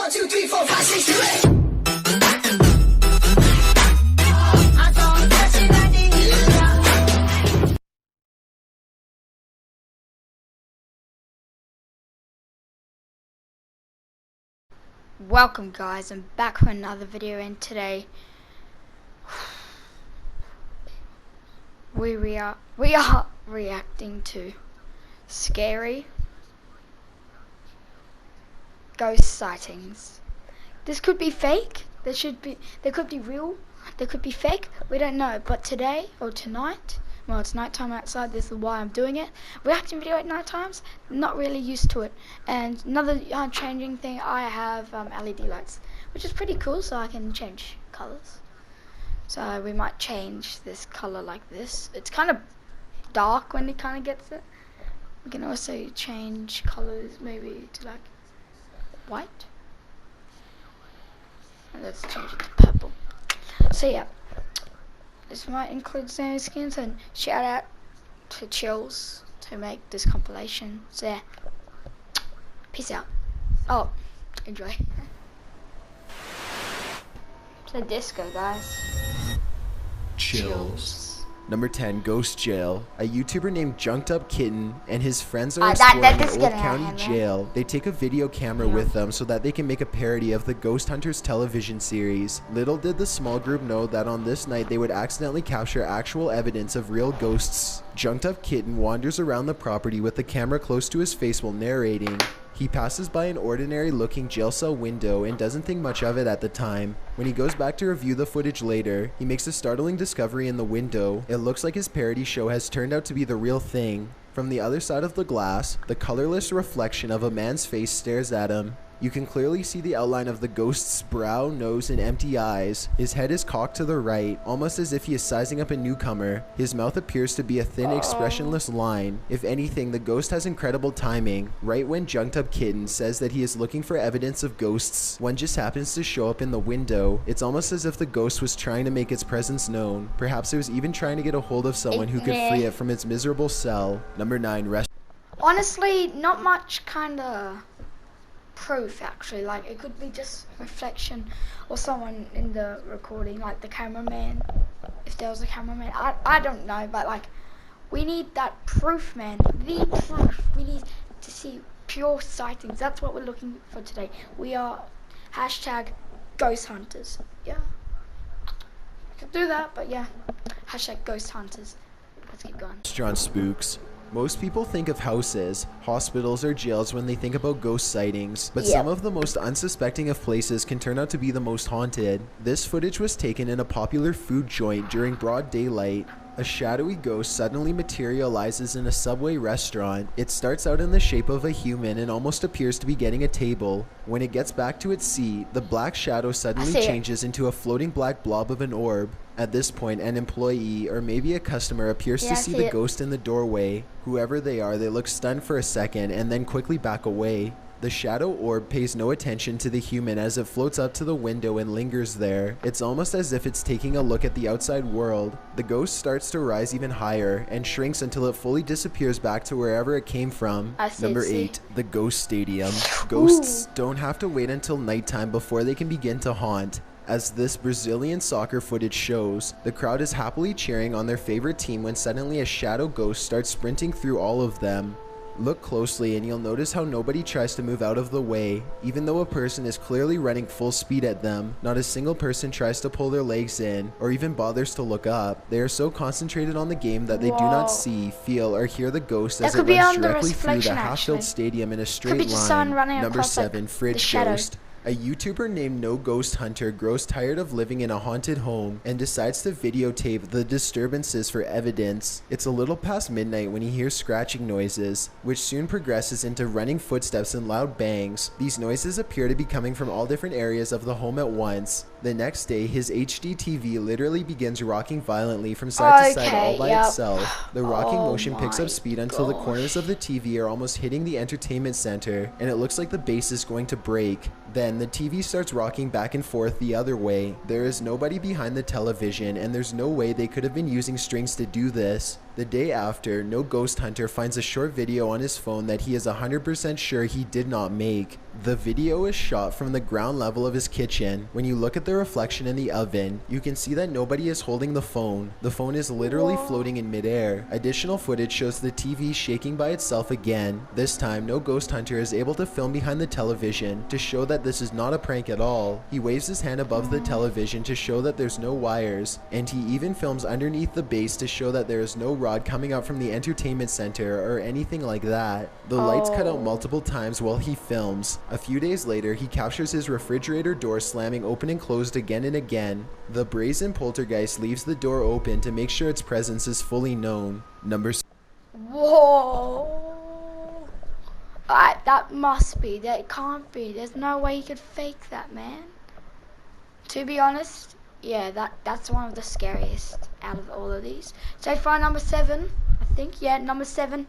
1, 2, 3, 4, 5, 6, 7, 8. Welcome guys, I'm back for another video, and today we are reacting to scary ghost sightings. This could be fake, there could be real, there could be fake, we don't know. But today or tonight, well, it's nighttime outside, this is why I'm doing it. Reacting video at night times, not really used to it. And another changing thing, I have LED lights, which is pretty cool, so I can change colors. So we might change this color like this. It's kind of dark when it kind of gets it. We can also change colors maybe to like white. And let's change it to purple. So yeah. This might include Sammy skins, and shout out to Chills to make this compilation. So yeah, peace out. Oh, enjoy. Play disco, guys. Chills. Number 10, Ghost Jail. A YouTuber named Junked Up Kitten and his friends are exploring an old county jail. They take a video camera with them so that they can make a parody of the Ghost Hunters television series. Little did the small group know that on this night they would accidentally capture actual evidence of real ghosts. Junked Up Kitten wanders around the property with the camera close to his face while narrating. He passes by an ordinary looking jail cell window and doesn't think much of it at the time. When he goes back to review the footage later, he makes a startling discovery in the window. It looks like his parody show has turned out to be the real thing. From the other side of the glass, the colorless reflection of a man's face stares at him. You can clearly see the outline of the ghost's brow, nose, and empty eyes. His head is cocked to the right, almost as if he is sizing up a newcomer. His mouth appears to be a thin, expressionless line. If anything, the ghost has incredible timing. Right when Junked Up Kitten says that he is looking for evidence of ghosts, one just happens to show up in the window. It's almost as if the ghost was trying to make its presence known. Perhaps it was even trying to get a hold of someone who could free it from its miserable cell. Number 9, Honestly, not much kinda proof actually. Like, it could be just reflection or someone in the recording, like the cameraman, if there was a cameraman. I don't know, but like, we need that proof, man. The proof. We need to see pure sightings. That's what we're looking for today. We are hashtag ghost hunters. Yeah, I could do that, but yeah, hashtag ghost hunters. Let's keep going. Restaurant spooks. Most people think of houses, hospitals, or jails when they think about ghost sightings, but some of the most unsuspecting of places can turn out to be the most haunted. This footage was taken in a popular food joint during broad daylight. A shadowy ghost suddenly materializes in a Subway restaurant. It starts out in the shape of a human and almost appears to be getting a table. When it gets back to its seat, the black shadow suddenly changes into a floating black blob of an orb. At this point, an employee or maybe a customer appears to see the ghost in the doorway. Whoever they are, they look stunned for a second and then quickly back away. The shadow orb pays no attention to the human as it floats up to the window and lingers there. It's almost as if it's taking a look at the outside world. The ghost starts to rise even higher and shrinks until it fully disappears back to wherever it came from. Number 8, the Ghost Stadium. Ghosts don't have to wait until nighttime before they can begin to haunt. As this Brazilian soccer footage shows, the crowd is happily cheering on their favorite team when suddenly a shadow ghost starts sprinting through all of them. Look closely and you'll notice how nobody tries to move out of the way. Even though a person is clearly running full speed at them, not a single person tries to pull their legs in or even bothers to look up. They are so concentrated on the game that they do not see, feel, or hear the ghost as it runs directly through the half-filled stadium in a straight line. Number 7, Fridge Ghost. A YouTuber named No Ghost Hunter grows tired of living in a haunted home and decides to videotape the disturbances for evidence. It's a little past midnight when he hears scratching noises, which soon progresses into running footsteps and loud bangs. These noises appear to be coming from all different areas of the home at once. The next day, his HD TV literally begins rocking violently from side to side all by itself. The rocking motion picks up speed until the corners of the TV are almost hitting the entertainment center, and it looks like the base is going to break. Then the TV starts rocking back and forth the other way. There is nobody behind the television, and there's no way they could have been using strings to do this. The day after, no ghost hunter finds a short video on his phone that he is 100% sure he did not make. The video is shot from the ground level of his kitchen. When you look at the reflection in the oven, you can see that nobody is holding the phone. The phone is literally floating in midair. Additional footage shows the TV shaking by itself again. This time, no ghost hunter is able to film behind the television to show that this is not a prank at all. He waves his hand above the television to show that there's no wires, and he even films underneath the base to show that there is no rod coming out from the entertainment center or anything like that. The lights cut out multiple times while he films. A few days later, he captures his refrigerator door slamming open and closed again and again. The brazen poltergeist leaves the door open to make sure its presence is fully known. Number Whoa. That must be. That can't be. There's no way you could fake that, man. To be honest, yeah, that's one of the scariest out of all of these. So far, number 7, I think. Yeah, number 7.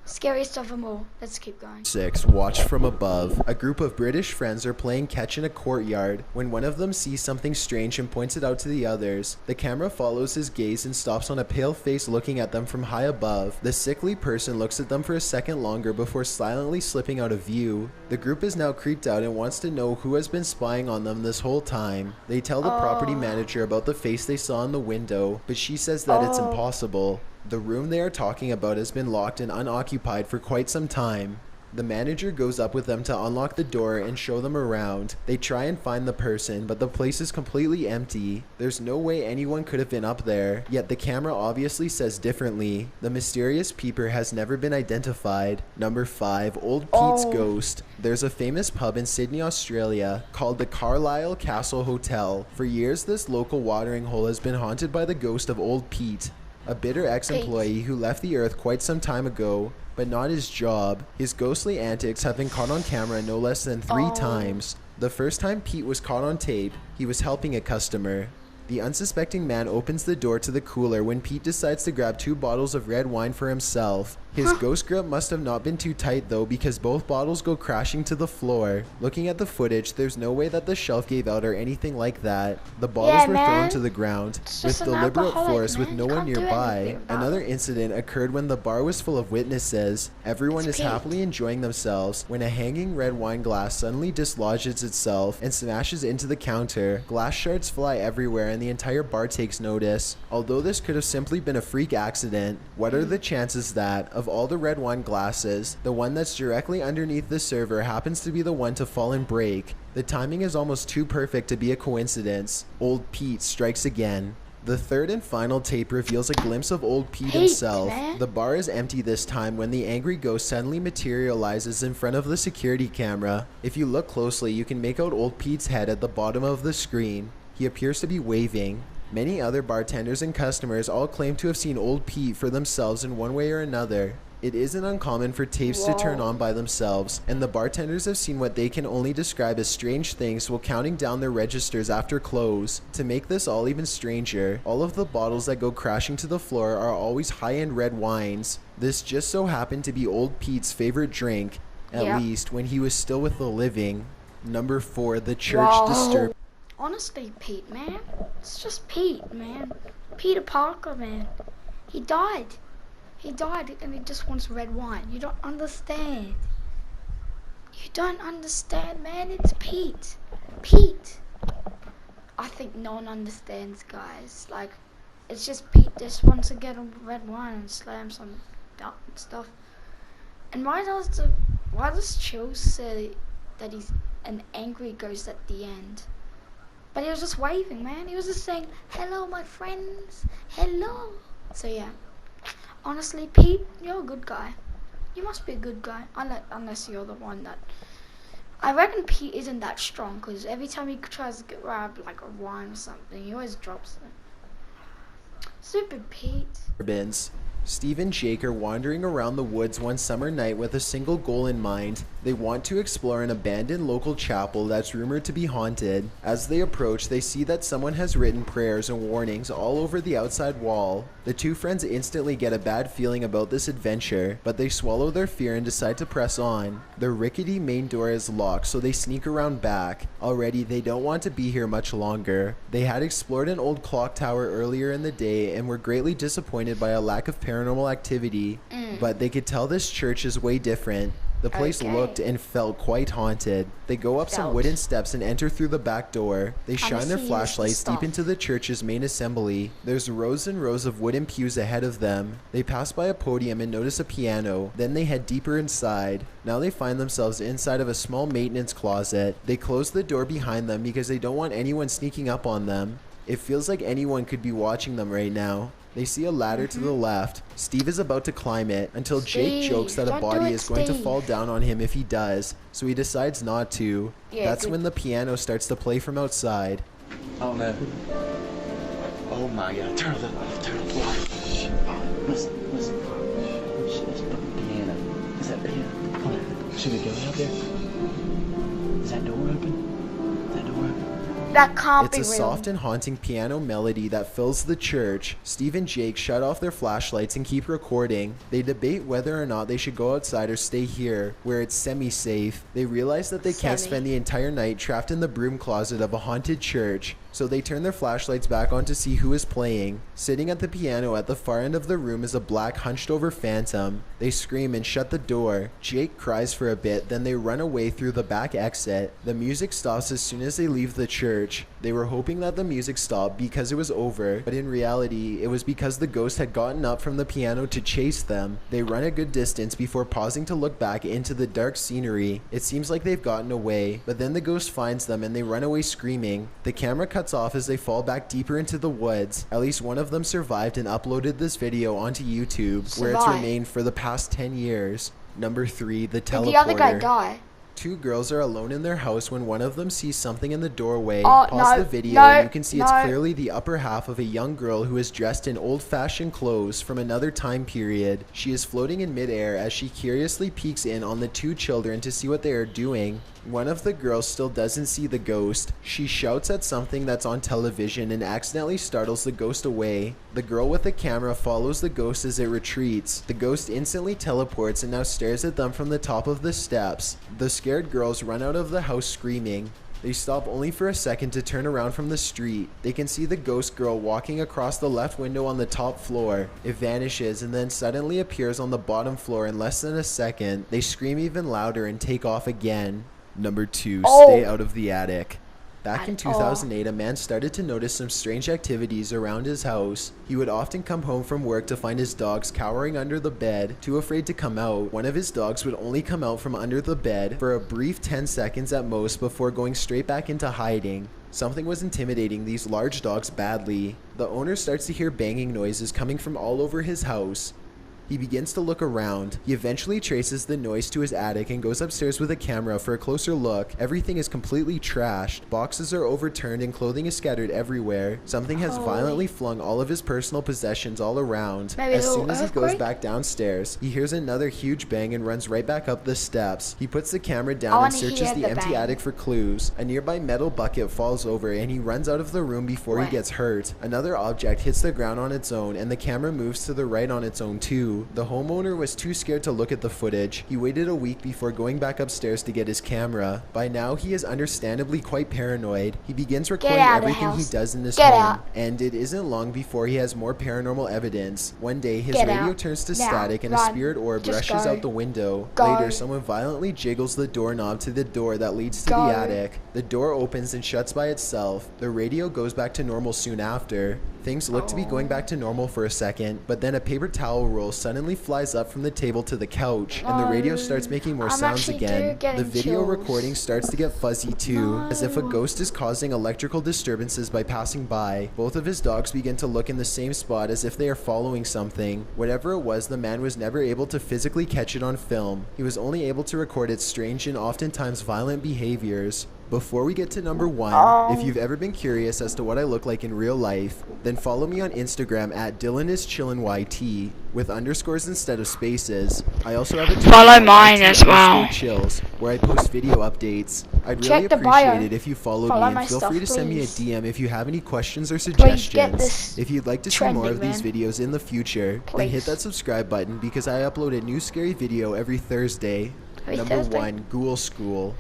Scariest of them all. Let's keep going. 6. Watched from above. A group of British friends are playing catch in a courtyard when one of them sees something strange and points it out to the others. The camera follows his gaze and stops on a pale face looking at them from high above. The sickly person looks at them for a second longer before silently slipping out of view. The group is now creeped out and wants to know who has been spying on them this whole time. They tell the property manager about the face they saw in the window, but she says that it's impossible. The room they are talking about has been locked and unoccupied for quite some time. The manager goes up with them to unlock the door and show them around. They try and find the person, but the place is completely empty. There's no way anyone could have been up there, yet the camera obviously says differently. The mysterious peeper has never been identified. Number 5. Old Pete's Ghost. There's a famous pub in Sydney, Australia called the Carlisle Castle Hotel. For years, this local watering hole has been haunted by the ghost of Old Pete, a bitter ex-employee who left the earth quite some time ago, but not his job. His ghostly antics have been caught on camera no less than 3 times. The first time Pete was caught on tape, he was helping a customer. The unsuspecting man opens the door to the cooler when Pete decides to grab 2 bottles of red wine for himself. His ghost grip must have not been too tight though, because both bottles go crashing to the floor. Looking at the footage, there's no way that the shelf gave out or anything like that. The bottles were thrown to the ground with deliberate force with no one nearby. Another incident occurred when the bar was full of witnesses. Everyone is happily enjoying themselves when a hanging red wine glass suddenly dislodges itself and smashes into the counter. Glass shards fly everywhere and the entire bar takes notice. Although this could have simply been a freak accident, what are the chances that, of all the red wine glasses, the one that's directly underneath the server happens to be the one to fall and break? The timing is almost too perfect to be a coincidence. Old Pete strikes again. The 3rd and final tape reveals a glimpse of Old Pete himself. The bar is empty this time when the angry ghost suddenly materializes in front of the security camera. If you look closely, you can make out Old Pete's head at the bottom of the screen. He appears to be waving. Many other bartenders and customers all claim to have seen Old Pete for themselves in one way or another. It isn't uncommon for tapes to turn on by themselves, and the bartenders have seen what they can only describe as strange things while counting down their registers after close. To make this all even stranger, all of the bottles that go crashing to the floor are always high-end red wines. This just so happened to be Old Pete's favorite drink, at least when he was still with the living. Number 4, the church disturbed. Honestly, Pete, man. It's just Pete, man. Peter Parker, man. He died. He died and he just wants red wine. You don't understand. You don't understand, man. It's Pete. Pete. I think no one understands, guys. Like, it's just Pete just wants to get a red wine and slam some stuff. And why does Chill say that he's an angry ghost at the end? But he was just waving, man. He was just saying, hello, my friends. Hello. So, yeah. Honestly, Pete, you're a good guy. You must be a good guy. Unless you're the one that... I reckon Pete isn't that strong, because every time he tries to grab, like, a wine or something, he always drops it. Stupid Pete. Bins. Steve and Jake are wandering around the woods one summer night with a single goal in mind. They want to explore an abandoned local chapel that's rumored to be haunted. As they approach, they see that someone has written prayers and warnings all over the outside wall. The two friends instantly get a bad feeling about this adventure, but they swallow their fear and decide to press on. The rickety main door is locked, so they sneak around back. Already, they don't want to be here much longer. They had explored an old clock tower earlier in the day and were greatly disappointed by a lack of paranormal activity, but they could tell this church is way different. The place looked and felt quite haunted. They go up some wooden steps and enter through the back door. They shine their flashlights deep into the church's main assembly. There's rows and rows of wooden pews ahead of them. They pass by a podium and notice a piano. Then they head deeper inside. Now they find themselves inside of a small maintenance closet. They close the door behind them because they don't want anyone sneaking up on them. It feels like anyone could be watching them right now. They see a ladder to the left. Steve is about to climb it until Jake jokes that a body is going to fall down on him if he does, so he decides not to. That's when the piano starts to play from outside. Oh no. Oh my god, turn the light, turn the light. Listen, listen. Oh shit, it's the piano. Is that piano? Come on. Should we go out there? Is that door open? Is that door open? That can't be It's a real. soft and haunting piano melody that fills the church. Steve and Jake shut off their flashlights and keep recording. They debate whether or not they should go outside or stay here, where it's semi-safe. They realize that they can't spend the entire night trapped in the broom closet of a haunted church, so they turn their flashlights back on to see who is playing. Sitting at the piano at the far end of the room is a black hunched-over phantom. They scream and shut the door. Jake cries for a bit, then they run away through the back exit. The music stops as soon as they leave the church. They were hoping that the music stopped because it was over, but in reality, it was because the ghost had gotten up from the piano to chase them. They run a good distance before pausing to look back into the dark scenery. It seems like they've gotten away, but then the ghost finds them and they run away screaming. The camera cuts off as they fall back deeper into the woods. At least one of them survived and uploaded this video onto YouTube, where it's remained for the past 10 years. Number 3, the teleporter. Did the other guy die? Two girls are alone in their house when one of them sees something in the doorway. Oh, Pause no, the video no, and you can see it's no. clearly the upper half of a young girl who is dressed in old-fashioned clothes from another time period. She is floating in midair as she curiously peeks in on the two children to see what they are doing. One of the girls still doesn't see the ghost. She shouts at something that's on television and accidentally startles the ghost away. The girl with the camera follows the ghost as it retreats. The ghost instantly teleports and now stares at them from the top of the steps. The scared girls run out of the house screaming. They stop only for a second to turn around from the street. They can see the ghost girl walking across the left window on the top floor. It vanishes and then suddenly appears on the bottom floor in less than a second. They scream even louder and take off again. Number 2, stay out of the attic. Back in 2008, a man started to notice some strange activities around his house. He would often come home from work to find his dogs cowering under the bed, too afraid to come out. One of his dogs would only come out from under the bed for a brief 10 seconds at most before going straight back into hiding. Something was intimidating these large dogs badly. The owner starts to hear banging noises coming from all over his house. He begins to look around. He eventually traces the noise to his attic and goes upstairs with a camera for a closer look. Everything is completely trashed. Boxes are overturned and clothing is scattered everywhere. Something has violently flung all of his personal possessions all around. As soon as he goes back downstairs, he hears another huge bang and runs right back up the steps. He puts the camera down and searches the empty attic for clues. A nearby metal bucket falls over and he runs out of the room before he gets hurt. Another object hits the ground on its own and the camera moves to the right on its own too. The homeowner was too scared to look at the footage. He waited a week before going back upstairs to get his camera. By now, he is understandably quite paranoid. He begins recording everything he does in his home, and it isn't long before he has more paranormal evidence. One day, his radio turns to static and a spirit orb rushes out the window. Later, someone violently jiggles the doorknob to the door that leads to the attic. The door opens and shuts by itself. The radio goes back to normal soon after. Things look to be going back to normal for a second, but then a paper towel roll suddenly flies up from the table to the couch, and the radio starts making more sounds again. The video recording starts to get fuzzy too, as if a ghost is causing electrical disturbances by passing by. Both of his dogs begin to look in the same spot as if they are following something. Whatever it was, the man was never able to physically catch it on film. He was only able to record its strange and oftentimes violent behaviors. Before we get to number 1, if you've ever been curious as to what I look like in real life, then follow me on Instagram at DylanIsChillinYT with underscores instead of spaces. I also have a Twitter Follow at mine as well. @Chills where I post video updates. I'd really Check the bio. appreciate it if you followed Follow me, my and feel stuff, free to send me a please. DM if you have any questions or get suggestions. this If you'd like to see more of trending, these man. videos in the future, then hit Please. that subscribe button because I upload a new scary video every Thursday. Every Number Thursday? 1, Ghoul School.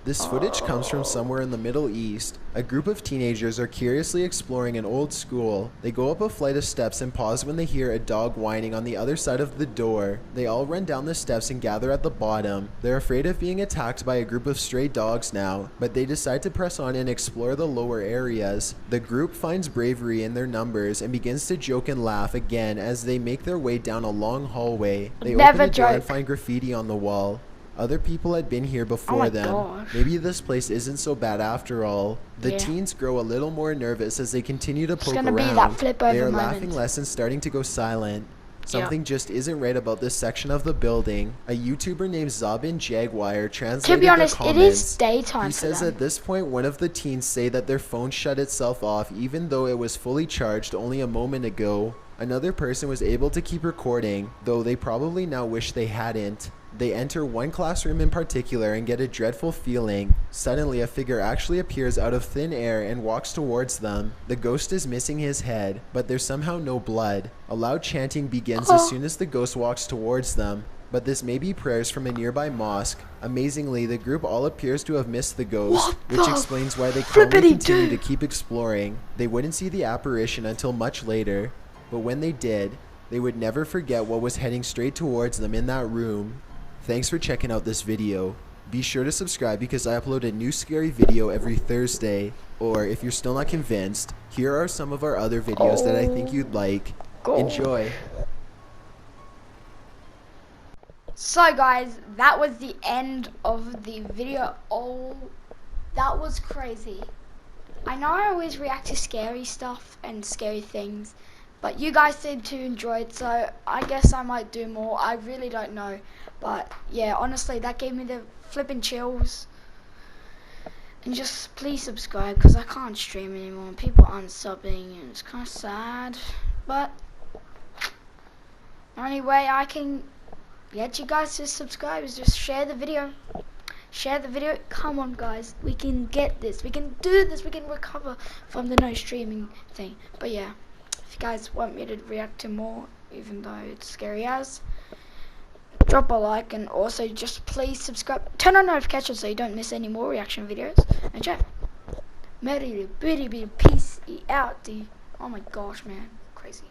This footage comes from somewhere in the Middle East. A group of teenagers are curiously exploring an old school. They go up a flight of steps and pause when they hear a dog whining on the other side of the door. They all run down the steps and gather at the bottom. They're afraid of being attacked by a group of stray dogs now, but they decide to press on and explore the lower areas. The group finds bravery in their numbers and begins to joke and laugh again as they make their way down a long hallway. They Never open a door and joke. find graffiti on the wall. Other people had been here before my them. gosh. Maybe this place isn't so bad after all. The Yeah. teens grow a little more nervous as they continue to poke gonna around. be that flip over they are moment. laughing less and starting to go silent. Something just isn't right about this section of the building. A YouTuber named Zabin Jaguar translated To be honest, the it comments. is daytime He for says them. at this point one of the teens say that their phone shut itself off even though it was fully charged only a moment ago. Another person was able to keep recording, though they probably now wish they hadn't. They enter one classroom in particular and get a dreadful feeling. Suddenly, a figure actually appears out of thin air and walks towards them. The ghost is missing his head, but there's somehow no blood. A loud chanting begins as soon as the ghost walks towards them, but this may be prayers from a nearby mosque. Amazingly, the group all appears to have missed the ghost, which explains why they calmly flippity continue do? to keep exploring. They wouldn't see the apparition until much later, but when they did, they would never forget what was heading straight towards them in that room. Thanks for checking out this video. Be sure to subscribe because I upload a new scary video every Thursday. Or if you're still not convinced, here are some of our other videos that I think you'd like. Enjoy. So guys, that was the end of the video. Oh, that was crazy. I know I always react to scary stuff and scary things, but you guys seem to enjoy it, so I guess I might do more. I really don't know. But yeah, honestly, that gave me the flipping chills. And just please subscribe because I can't stream anymore. People aren't subbing and it's kind of sad. But the only way I can get you guys to subscribe is just share the video. Share the video. Come on guys, we can get this. We can do this. We can recover from the no streaming thing. But yeah, if you guys want me to react to more, even though it's scary as, drop a like and also just please subscribe. Turn on notifications so you don't miss any more reaction videos. And chat. Merry, bitty, peace out, dude. Oh my gosh, man. Crazy.